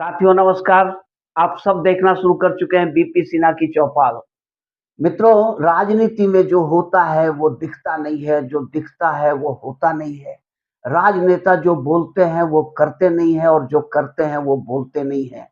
साथियों नमस्कार। आप सब देखना शुरू कर चुके हैं बीपी सिन्हा की चौपाल। मित्रों, राजनीति में जो होता है वो दिखता नहीं है, जो दिखता है वो होता नहीं है। राजनेता जो बोलते हैं वो करते नहीं है और जो करते हैं वो बोलते नहीं है।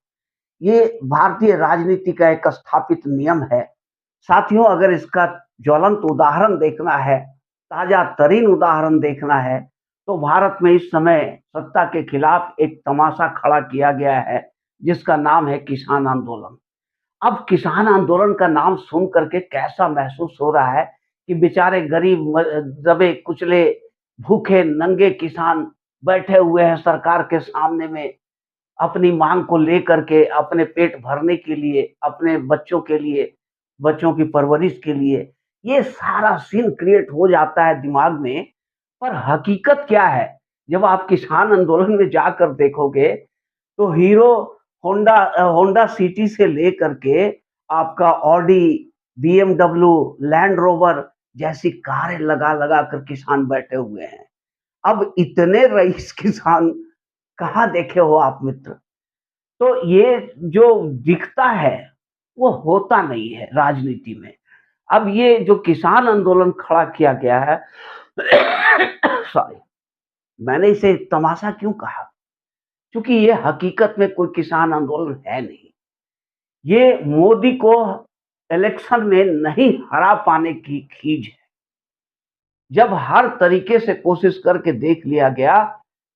ये भारतीय राजनीति का एक स्थापित नियम है। साथियों, अगर इसका ज्वलंत उदाहरण देखना है, ताजा तरीन उदाहरण देखना है, तो भारत में इस समय सत्ता के खिलाफ एक तमाशा खड़ा किया गया है, जिसका नाम है किसान आंदोलन। अब किसान आंदोलन का नाम सुन करके कैसा महसूस हो रहा है कि बेचारे गरीब दबे कुचले भूखे नंगे किसान बैठे हुए हैं सरकार के सामने में, अपनी मांग को लेकर के अपने पेट भरने के लिए, अपने बच्चों के लिए, बच्चों की परवरिश के लिए, ये सारा सीन क्रिएट हो जाता है दिमाग में। पर हकीकत क्या है? जब आप किसान आंदोलन में जाकर देखोगे, तो हीरो होंडा सिटी से लेकर के आपका ऑडी, बीएमडब्ल्यू, लैंड रोवर जैसी कारें लगा-लगा कर किसान बैठे हुए हैं। अब इतने रईस किसान कहाँ देखे हो आप मित्र? तो ये जो दिखता है, वो होता नहीं है राजनीति में। अब ये जो किसान आंदोलन खड़ा किया गया है सॉरी, मैंने इसे तमाशा क्यों कहा? क्योंकि ये हकीकत में कोई किसान आंदोलन है नहीं। ये मोदी को इलेक्शन में नहीं हरा पाने की खींच है। जब हर तरीके से कोशिश करके देख लिया गया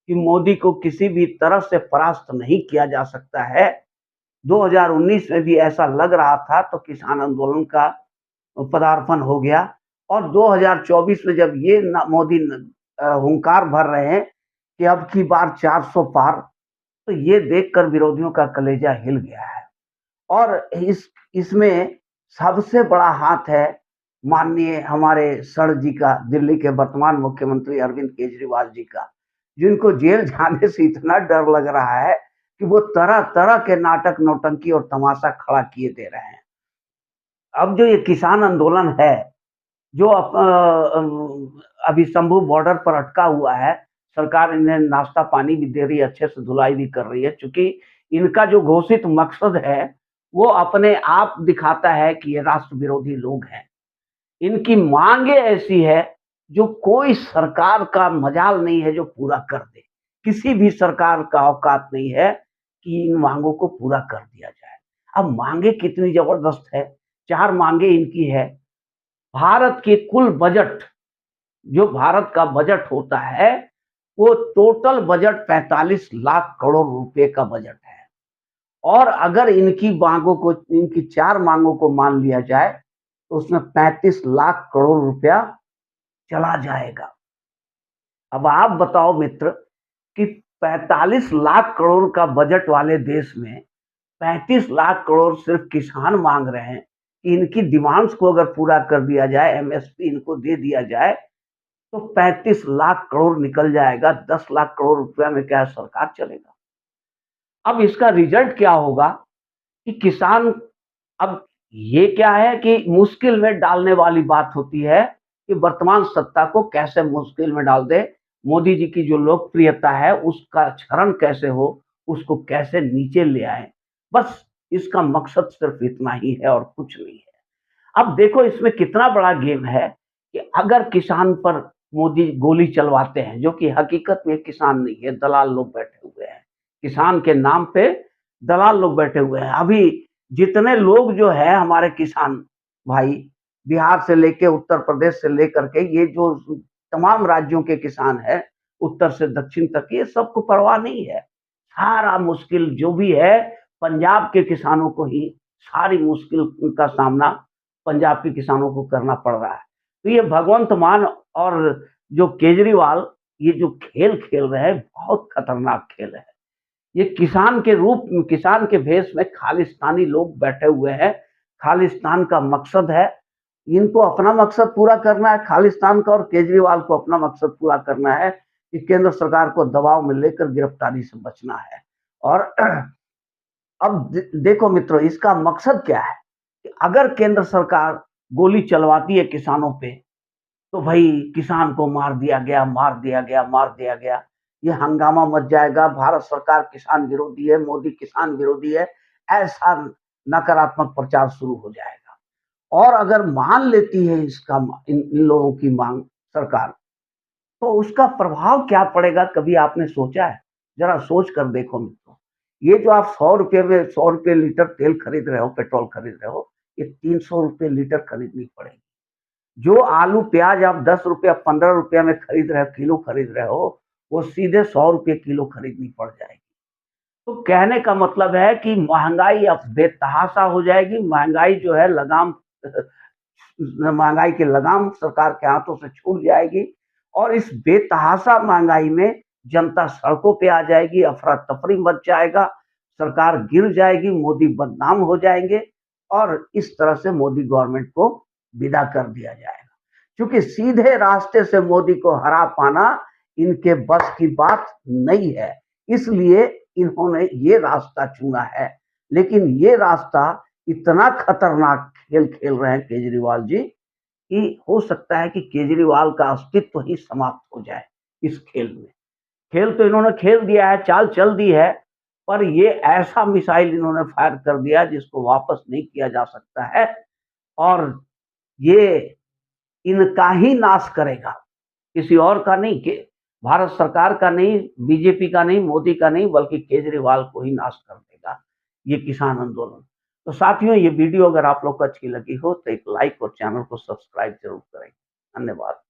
कि मोदी को किसी भी तरह से परास्त नहीं किया जा सकता है, 2019 में भी ऐसा लग रहा था, तो किसान आंदोलन का पदार्पण हो गया। और 2024 में जब ये मोदी हुंकार भर रहे हैं कि अब की बार 400 पार, तो ये देखकर विरोधियों का कलेजा हिल गया है। और इसमें सबसे बड़ा हाथ है माननीय हमारे सर जी का, दिल्ली के वर्तमान मुख्यमंत्री अरविंद केजरीवाल जी का, जिनको जेल जाने से इतना डर लग रहा है कि वो तरह-तरह के नाटक, नौटंकी और तमाशा खड़ा किए दे रहे हैं। अब जो ये किसान आंदोलन है, जो अभी शंभू बॉर्डर पर अटका हुआ है, सरकार इन्हें नाश्ता पानी भी दे रही है, अच्छे से धुलाई भी कर रही है, चूँकि इनका जो घोषित मकसद है, वो अपने आप दिखाता है कि ये राष्ट्र विरोधी लोग हैं। इनकी माँगें ऐसी है, जो कोई सरकार का मजाल नहीं है जो पूरा कर दे। किसी भी सरकार का औकात नहीं है कि इन माँगों को पूरा कर दिया जाए। अब माँगें कितनी ज़बरदस्त है, 4 माँगें इनकी है। भारत के कुल बजट, जो भारत का बजट होता है, वो टोटल बजट 45 लाख करोड़ रुपए का बजट है। और अगर इनकी 4 मांगों को मान लिया जाए, तो उसमें 35 लाख करोड़ रुपया चला जाएगा। अब आप बताओ मित्र कि 45 लाख करोड़ का बजट वाले देश में 35 लाख करोड़ सिर्फ किसान मांग रहे हैं कि इनकी डिमांड्स को अगर पूरा कर दिया जाए, एमएसपी इनको दे दिया जाए, तो 35 लाख करोड़ निकल जाएगा। 10 लाख करोड़ रुपया में क्या सरकार चलेगा? अब इसका रिजल्ट क्या होगा कि किसान, अब ये क्या है कि मुश्किल में डालने वाली बात होती है कि वर्तमान सत्ता को कैसे मुश्किल में डाल दे, मोदी जी की जो लोकप्रियता है उसका क्षरण कैसे हो, उसको कैसे नीचे ले आए। बस इसका मकसद सिर्फ इतना ही है और कुछ नहीं है। अब देखो इसमें कितना बड़ा गेम है कि अगर किसान पर मोदी गोली चलवाते हैं, जो कि हकीकत में किसान नहीं है, दलाल लोग बैठे हुए हैं। किसान के नाम पे दलाल लोग बैठे हुए हैं। अभी जितने लोग जो है हमारे किसान भाई, बिहार से लेके उत्तर प्रदेश से लेकर के ये जो तमाम राज्यों के किसान हैं, उत्तर से दक्षिण तक, ये सबको परवाह नहीं है। सारा मुश्किल जो भी है पंजाब के किसानों को ही, सारी मुश्किल का सामना पंजाब के किसानों को करना पड़ रहा है। तो ये भगवंत मान और जो केजरीवाल ये जो खेल खेल रहे हैं, बहुत खतरनाक खेल है। ये किसान के भेष में खालिस्तानी लोग बैठे हुए हैं। खालिस्तान का मकसद है, इनको अपना मकसद पूरा करना है खालिस्तान का, और केजरीवाल को अपना मकसद पूरा करना है कि केंद्र सरकार को दबाव में लेकर गिरफ्तारी से बचना है। और अब देखो मित्रों, इसका मकसद क्या है कि अगर केंद्र सरकार गोली चलवाती है किसानों पे, तो भाई किसान को मार दिया गया, मार दिया गया, मार दिया गया। ये हंगामा मच जाएगा, भारत सरकार किसान विरोधी है, मोदी किसान विरोधी है, ऐसा नकारात्मक प्रचार शुरू हो जाएगा। और अगर मान लेती है इसका इन लोगों की मांग सरकार, तो उसका प्रभाव क्या पड़ेगा, कभी आपने सोचा है? जरा सोच कर देखो मित्रों। ये जो आप 100 रुपए में 100 रुपए लीटर तेल खरीद रहे हो, पेट्रोल खरीद रहे हो, ये 300 रुपए लीटर खरीदनी पड़ेगी। जो आलू प्याज आप 10 रुपया 15 रुपया में खरीद रहे हो, किलो खरीद रहे हो, वो सीधे 100 रुपए किलो खरीदनी पड़ जाएगी। तो कहने का मतलब है कि महंगाई अब बेतहाशा हो जाएगी। महंगाई जो है लगाम महंगाई की लगाम सरकार के हाथों से छूट जाएगी और इस बेतहाशा महंगाई में जनता सड़कों पे आ जाएगी, अफरा-तफरी मच जाएगा, सरकार गिर जाएगी, मोदी बदनाम हो जाएंगे और इस तरह से मोदी गवर्नमेंट को विदा कर दिया जाएगा। क्योंकि सीधे रास्ते से मोदी को हरा पाना इनके बस की बात नहीं है, इसलिए इन्होंने ये रास्ता चुना है। लेकिन ये रास्ता इतना खतरनाक खेल खेल रहे हैं केजरीवाल जी कि हो सकता है कि केजरीवाल का अस्तित्व ही समाप्त हो जाए इस खेल में। खेल तो इन्होंने खेल दिया है, चाल चल दी है, पर ये ऐसा मिसाइल इन्होंने फायर कर दिया जिसको वापस नहीं किया जा सकता है और ये इनका ही नाश करेगा, किसी और का नहीं, कि भारत सरकार का नहीं, बीजेपी का नहीं, मोदी का नहीं, बल्कि केजरीवाल को ही नाश कर देगा ये किसान आंदोलन। तो साथियों, ये वीडियो अगर आप लोग को अच्छी लगी हो तो एक लाइक और चैनल को सब्सक्राइब ज़रूर करें। धन्यवाद।